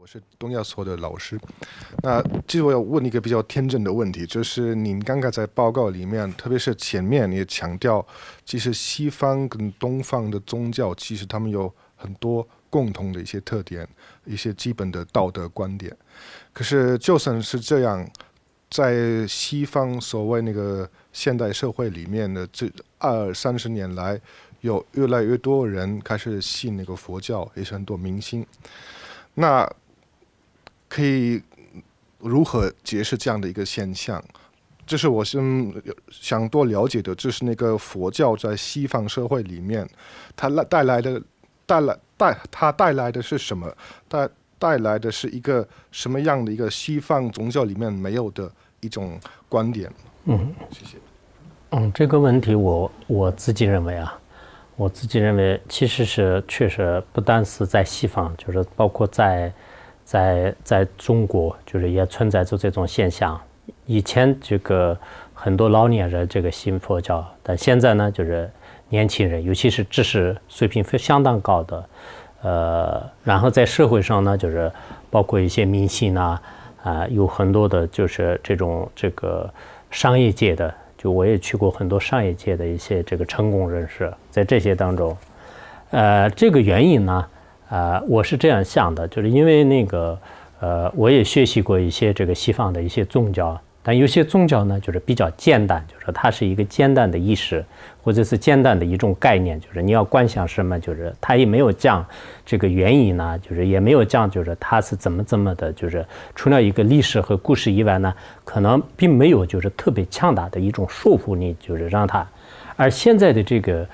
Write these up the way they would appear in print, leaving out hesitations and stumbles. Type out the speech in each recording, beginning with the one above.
我是东亚所的老师。那其实我要问一个比较天真的问题，就是您刚刚在报告里面，特别是前面也强调，其实西方跟东方的宗教，其实他们有很多共同的一些特点，一些基本的道德观点。可是就算是这样，在西方所谓那个现代社会里面的这20-30年来，有越来越多人开始信那个佛教，也是很多明星。那可以如何解释这样的一个现象？这是我想多了解的，就是那个佛教在西方社会里面，它带来的是什么？带来的是一个什么样的一个西方宗教里面没有的一种观点？谢谢。这个问题我自己认为其实是确实不单是在西方，就是包括在中国，就是也存在着这种现象。以前这个很多老年人这个信佛教，但现在呢，就是年轻人，尤其是知识水平相当高的，然后在社会上呢，就是包括一些明星有很多的就是这个商业界的。就我也去过很多商业界的一些这个成功人士，在这些当中，这个原因呢，我是这样想的，就是因为那个我也学习过一些这个西方的一些宗教，但有些宗教呢就是比较简单，就是它是一个简单的意识，或者是简单的一种概念，就是你要观想什么，就是它也没有讲这个原因呢，就是也没有讲就是它是怎么的，就是除了一个历史和故事以外呢，可能并没有就是特别强大的一种束缚你，就是让它。而现在的这个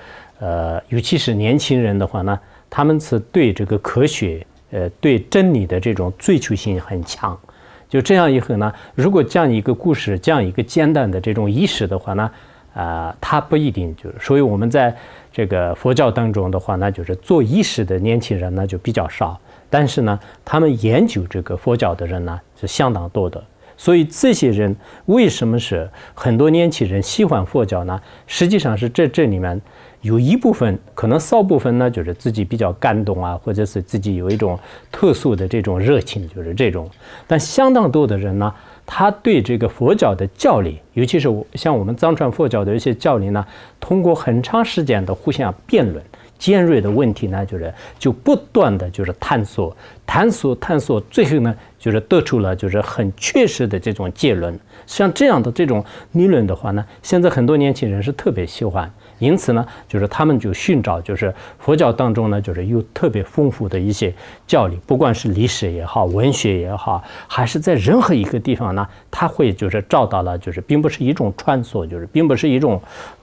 尤其是年轻人的话呢，他们是对这个科学对真理的这种追求性很强。就这样以后呢，如果讲一个故事，讲一个简单的这种意识的话呢，它不一定就是，所以我们在这个佛教当中的话呢，就是做意识的年轻人呢就比较少，但是呢，他们研究这个佛教的人呢是相当多的。所以这些人为什么是很多年轻人喜欢佛教呢？实际上是这里面有一部分，可能少部分呢，就是自己比较感动或者是自己有一种特殊的这种热情，就是这种。但相当多的人呢，他对这个佛教的教理，尤其是像我们藏传佛教的一些教理呢，通过很长时间的互相辩论，尖锐的问题呢，就不断的就是探索，最后呢，就是得出了就是很确实的这种结论。像这样的这种理论的话呢，现在很多年轻人是特别喜欢。因此呢，就是他们就寻找，就是佛教当中呢，就是有特别丰富的一些教理，不管是历史也好，文学也好，还是在任何一个地方呢，他会就是找到了，就是并不是一种传说，就是并不是一种，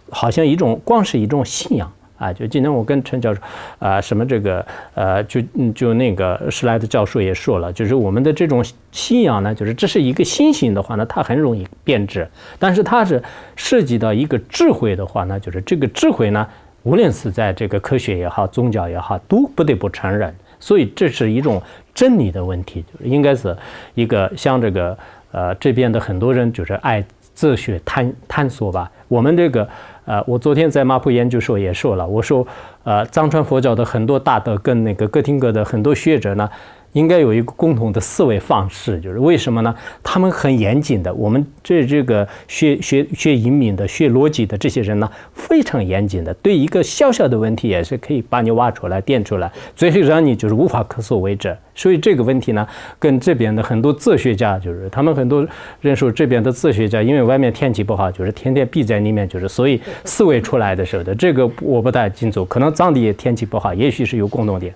好像光是一种信仰。就今天我跟陈教授，什么这个，就那个施莱的教授也说了，就是我们的这种信仰呢，就是这是一个信心的话呢，它很容易变质，但是它是涉及到一个智慧的话呢，就是这个智慧呢，无论是在这个科学也好，宗教也好，都不得不承认，所以这是一种真理的问题，就是应该是一个像这个这边的很多人就是爱哲学探索吧，我们这个。我昨天在马普研究所也说了，我说，藏传佛教的很多大德跟那个哥廷根的很多学者呢，应该有一个共同的思维方式，就是为什么呢？他们很严谨的，我们这个学英明的、学逻辑的这些人呢，非常严谨的，对一个小小的问题也是可以把你挖出来、点出来，最后让你就是无法可所为者。所以这个问题呢，跟这边的很多哲学家，就是他们很多人说这边的哲学家，因为外面天气不好，就是天天闭在里面，就是所以思维出来的时候的这个我不太清楚，可能藏地也天气不好，也许是有共同点。